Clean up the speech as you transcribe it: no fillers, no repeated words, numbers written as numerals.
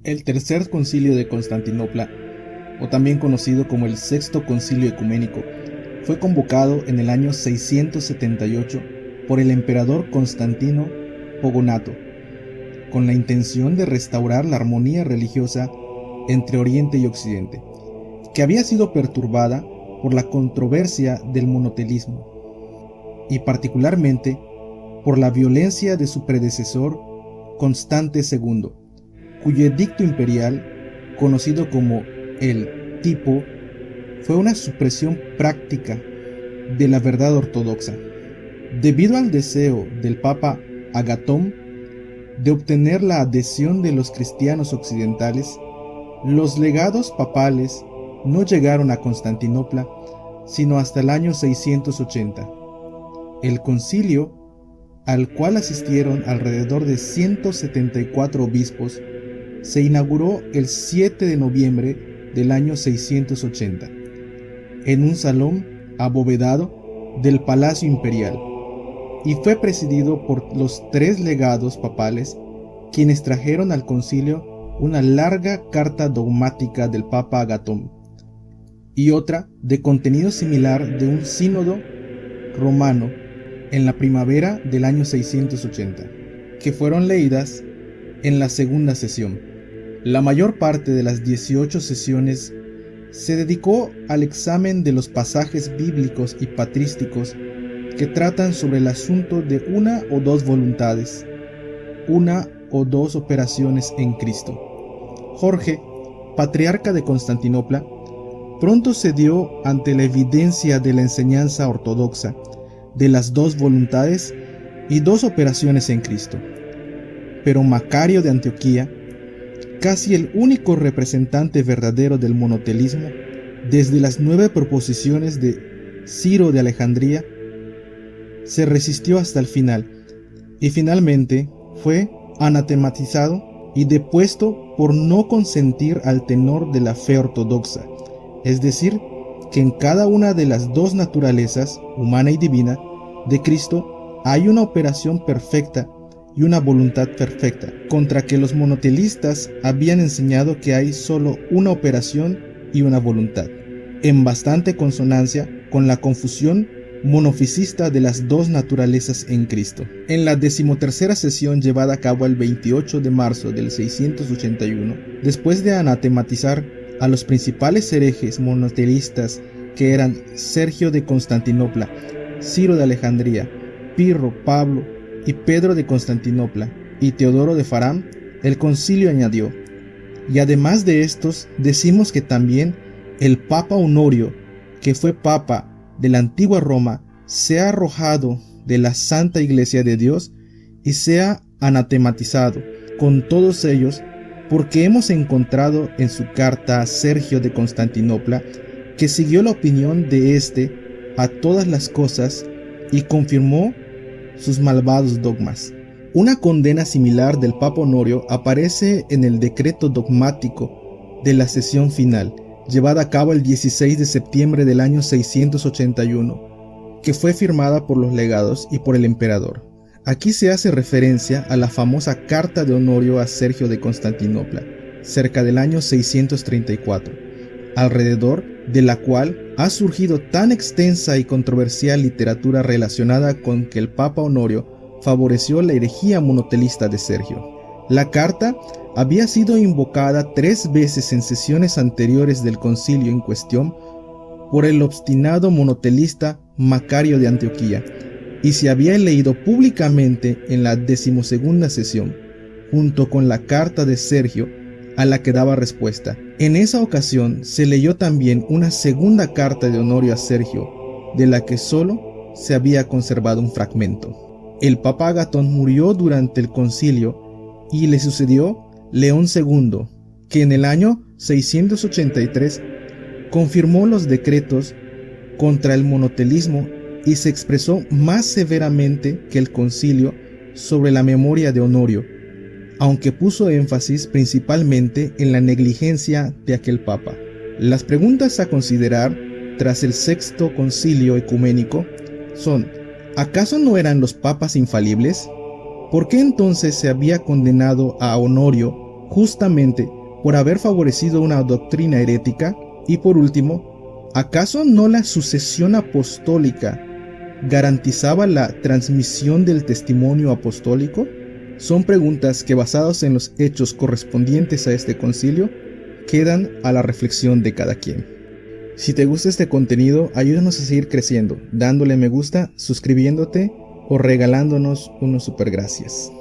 El Tercer Concilio de Constantinopla, o también conocido como el Sexto Concilio Ecuménico, fue convocado en el año 678 por el emperador Constantino Pogonato, con la intención de restaurar la armonía religiosa entre Oriente y Occidente, que había sido perturbada por la controversia del monotelismo, y particularmente por la violencia de su predecesor Constante II, cuyo edicto imperial, conocido como el Tipo, fue una supresión práctica de la verdad ortodoxa. Debido al deseo del Papa Agatón de obtener la adhesión de los cristianos occidentales, los legados papales no llegaron a Constantinopla sino hasta el año 680. El concilio, al cual asistieron alrededor de 174 obispos, se inauguró el 7 de noviembre del año 680, en un salón abovedado del Palacio Imperial, y fue presidido por los 3 legados papales, quienes trajeron al concilio una larga carta dogmática del Papa Agatón y otra de contenido similar de un sínodo romano en la primavera del año 680, que fueron leídas en la segunda sesión. La mayor parte de las 18 sesiones se dedicó al examen de los pasajes bíblicos y patrísticos que tratan sobre el asunto de una o dos voluntades, una o dos operaciones en Cristo. Jorge, patriarca de Constantinopla, pronto cedió ante la evidencia de la enseñanza ortodoxa de las dos voluntades y dos operaciones en Cristo. Pero Macario de Antioquía, casi el único representante verdadero del monotelismo, desde las 9 proposiciones de Ciro de Alejandría, se resistió hasta el final y finalmente fue anatematizado y depuesto por no consentir al tenor de la fe ortodoxa, es decir, que en cada una de las dos naturalezas, humana y divina, de Cristo hay una operación perfecta y una voluntad perfecta, contra que los monotelistas habían enseñado que hay solo una operación y una voluntad, en bastante consonancia con la confusión monofisista de las dos naturalezas en Cristo. En la 13ª sesión llevada a cabo el 28 de marzo del 681, después de anatematizar a los principales herejes monoteístas que eran Sergio de Constantinopla, Ciro de Alejandría, Pirro, Pablo y Pedro de Constantinopla y Teodoro de Farán, el concilio añadió: y además de estos decimos que también el Papa Honorio, que fue Papa de la antigua Roma, sea arrojado de la Santa Iglesia de Dios y sea anatematizado con todos ellos, porque hemos encontrado en su carta a Sergio de Constantinopla que siguió la opinión de éste a todas las cosas y confirmó sus malvados dogmas. Una condena similar del Papa Honorio aparece en el decreto dogmático de la sesión final, llevada a cabo el 16 de septiembre del año 681, que fue firmada por los legados y por el emperador. Aquí se hace referencia a la famosa carta de Honorio a Sergio de Constantinopla, cerca del año 634, alrededor de la cual ha surgido tan extensa y controversial literatura relacionada con que el Papa Honorio favoreció la herejía monotelista de Sergio. La carta había sido invocada 3 veces en sesiones anteriores del concilio en cuestión por el obstinado monotelista Macario de Antioquía, y se había leído públicamente en la 12ª sesión, junto con la carta de Sergio, a la que daba respuesta. En esa ocasión se leyó también una segunda carta de Honorio a Sergio, de la que solo se había conservado un fragmento. El Papa Agatón murió durante el concilio y le sucedió León II, que en el año 683 confirmó los decretos contra el monotelismo y se expresó más severamente que el concilio sobre la memoria de Honorio, aunque puso énfasis principalmente en la negligencia de aquel papa. Las preguntas a considerar tras el Sexto Concilio Ecuménico son: ¿acaso no eran los papas infalibles? ¿Por qué entonces se había condenado a Honorio justamente por haber favorecido una doctrina herética? Y por último, ¿acaso no la sucesión apostólica garantizaba la transmisión del testimonio apostólico? Son preguntas que, basadas en los hechos correspondientes a este concilio, quedan a la reflexión de cada quien. Si te gusta este contenido, ayúdanos a seguir creciendo, dándole me gusta, suscribiéndote o regalándonos unos super gracias.